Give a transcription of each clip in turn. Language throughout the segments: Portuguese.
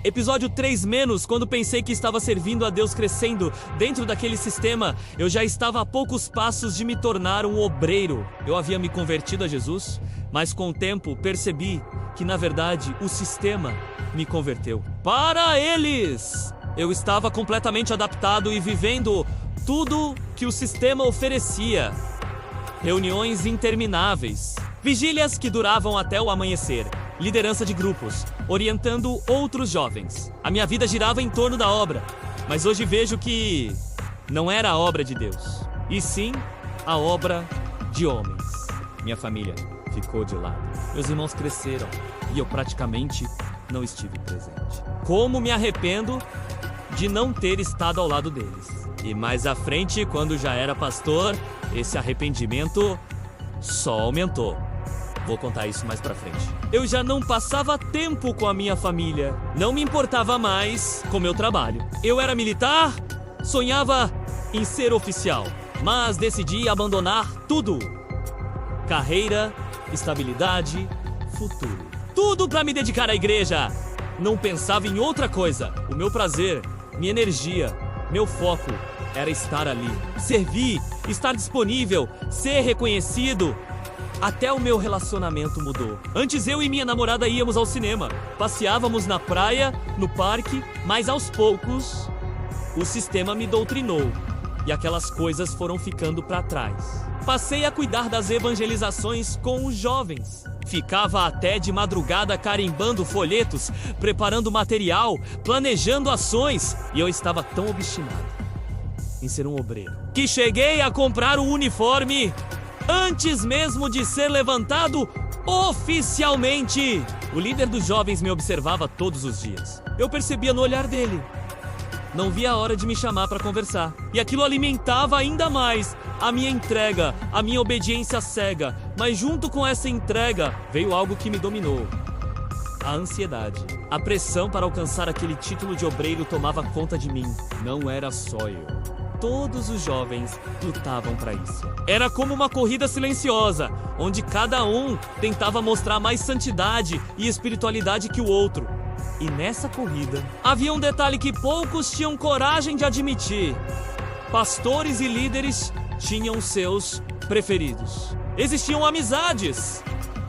Episódio 3 menos, quando pensei que estava servindo a Deus crescendo dentro daquele sistema, eu já estava a poucos passos de me tornar um obreiro. Eu havia me convertido a Jesus, mas com o tempo percebi que na verdade o sistema me converteu. Para eles! Eu estava completamente adaptado e vivendo tudo que o sistema oferecia. Reuniões intermináveis, vigílias que duravam até o amanhecer, liderança de grupos, orientando outros jovens. A minha vida girava em torno da obra, mas hoje vejo que não era a obra de Deus, e sim a obra de homens. Minha família ficou de lado. Meus irmãos cresceram e eu praticamente não estive presente. Como me arrependo de não ter estado ao lado deles. E mais à frente, quando já era pastor, esse arrependimento só aumentou. Vou contar isso mais pra frente. Eu já não passava tempo com a minha família. Não me importava mais com meu trabalho. Eu era militar, sonhava em ser oficial, mas decidi abandonar tudo. Carreira, estabilidade, futuro. Tudo pra me dedicar à igreja. Não pensava em outra coisa. O meu prazer, minha energia, meu foco era estar ali. Servir, estar disponível, ser reconhecido. Até o meu relacionamento mudou. Antes eu e minha namorada íamos ao cinema. Passeávamos na praia, no parque, mas aos poucos o sistema me doutrinou. E aquelas coisas foram ficando para trás. Passei a cuidar das evangelizações com os jovens. Ficava até de madrugada carimbando folhetos, preparando material, planejando ações. E eu estava tão obstinado em ser um obreiro que cheguei a comprar o uniforme antes mesmo de ser levantado oficialmente. O líder dos jovens me observava todos os dias. Eu percebia no olhar dele. Não via a hora de me chamar para conversar. E aquilo alimentava ainda mais a minha entrega, a minha obediência cega. Mas junto com essa entrega veio algo que me dominou. A ansiedade. A pressão para alcançar aquele título de obreiro tomava conta de mim. Não era só eu. Todos os jovens lutavam para isso. Era como uma corrida silenciosa, onde cada um tentava mostrar mais santidade e espiritualidade que o outro. E nessa corrida, havia um detalhe que poucos tinham coragem de admitir. Pastores e líderes tinham seus preferidos. Existiam amizades,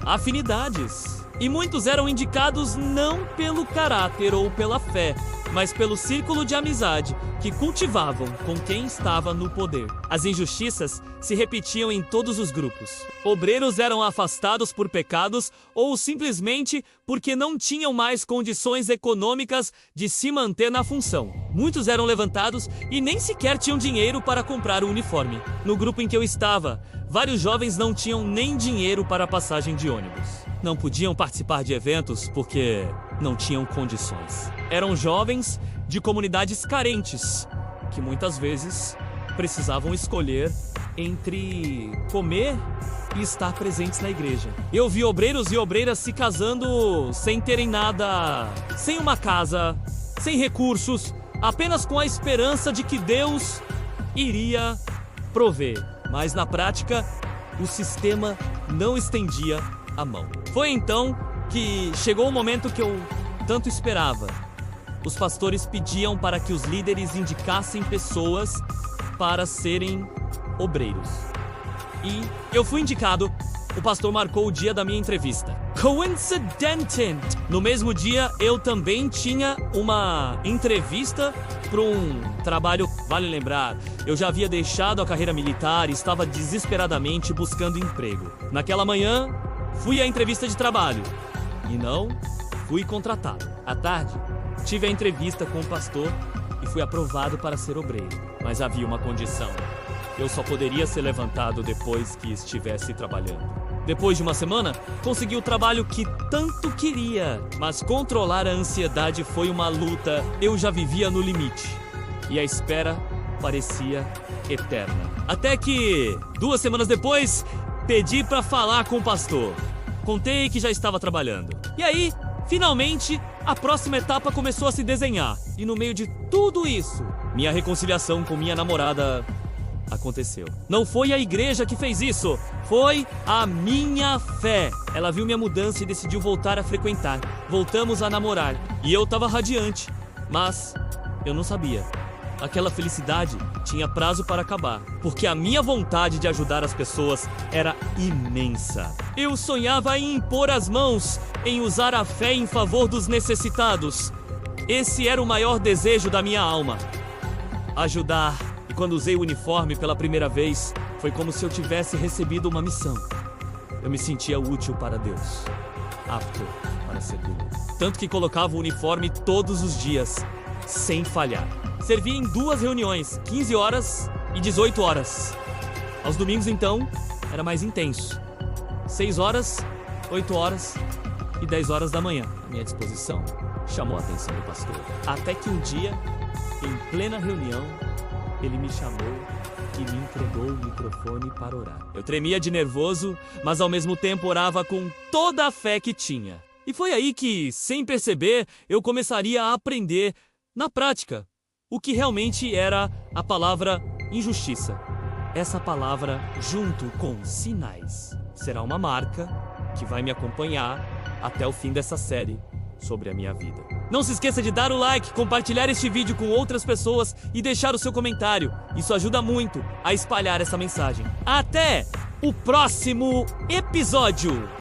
afinidades. E muitos eram indicados não pelo caráter ou pela fé, mas pelo círculo de amizade que cultivavam com quem estava no poder. As injustiças se repetiam em todos os grupos. Obreiros eram afastados por pecados ou simplesmente porque não tinham mais condições econômicas de se manter na função. Muitos eram levantados e nem sequer tinham dinheiro para comprar o uniforme. No grupo em que eu estava, vários jovens não tinham nem dinheiro para a passagem de ônibus. Não podiam participar de eventos porque não tinham condições. Eram jovens de comunidades carentes, que muitas vezes precisavam escolher entre comer e estar presentes na igreja. Eu vi obreiros e obreiras se casando sem terem nada, sem uma casa, sem recursos, apenas com a esperança de que Deus iria prover. Mas na prática, o sistema não estendia a mão. Foi então que chegou o momento que eu tanto esperava. Os pastores pediam para que os líderes indicassem pessoas para serem obreiros. E eu fui indicado. O pastor marcou o dia da minha entrevista. Coincidente! No mesmo dia, eu também tinha uma entrevista para um trabalho. Vale lembrar, eu já havia deixado a carreira militar e estava desesperadamente buscando emprego. Naquela manhã, fui à entrevista de trabalho e não fui contratado. À tarde, tive a entrevista com o pastor e fui aprovado para ser obreiro. Mas havia uma condição. Eu só poderia ser levantado depois que estivesse trabalhando. Depois de uma semana, consegui o trabalho que tanto queria. Mas controlar a ansiedade foi uma luta. Eu já vivia no limite. E a espera parecia eterna. Até que, 2 semanas depois, pedi para falar com o pastor. Contei que já estava trabalhando. E aí, finalmente, a próxima etapa começou a se desenhar. E no meio de tudo isso, minha reconciliação com minha namorada aconteceu. Não foi a igreja que fez isso, foi a minha fé. Ela viu minha mudança e decidiu voltar a frequentar. Voltamos a namorar e eu tava radiante, mas eu não sabia. Aquela felicidade tinha prazo para acabar, porque a minha vontade de ajudar as pessoas era imensa. Eu sonhava em impor as mãos, em usar a fé em favor dos necessitados. Esse era o maior desejo da minha alma. Ajudar. E quando usei o uniforme pela primeira vez, foi como se eu tivesse recebido uma missão. Eu me sentia útil para Deus, apto para servi-lo. Tanto que colocava o uniforme todos os dias, sem falhar. Servia em 2 reuniões, 15 horas e 18 horas. Aos domingos, então, era mais intenso. 6 horas, 8 horas e 10 horas da manhã. À minha disposição, chamou a atenção do pastor. Até que um dia, em plena reunião, ele me chamou e me entregou o microfone para orar. Eu tremia de nervoso, mas ao mesmo tempo orava com toda a fé que tinha. E foi aí que, sem perceber, eu começaria a aprender, na prática, o que realmente era a palavra injustiça. Essa palavra, junto com sinais, será uma marca que vai me acompanhar até o fim dessa série sobre a minha vida. Não se esqueça de dar o like, compartilhar este vídeo com outras pessoas e deixar o seu comentário. Isso ajuda muito a espalhar essa mensagem. Até o próximo episódio!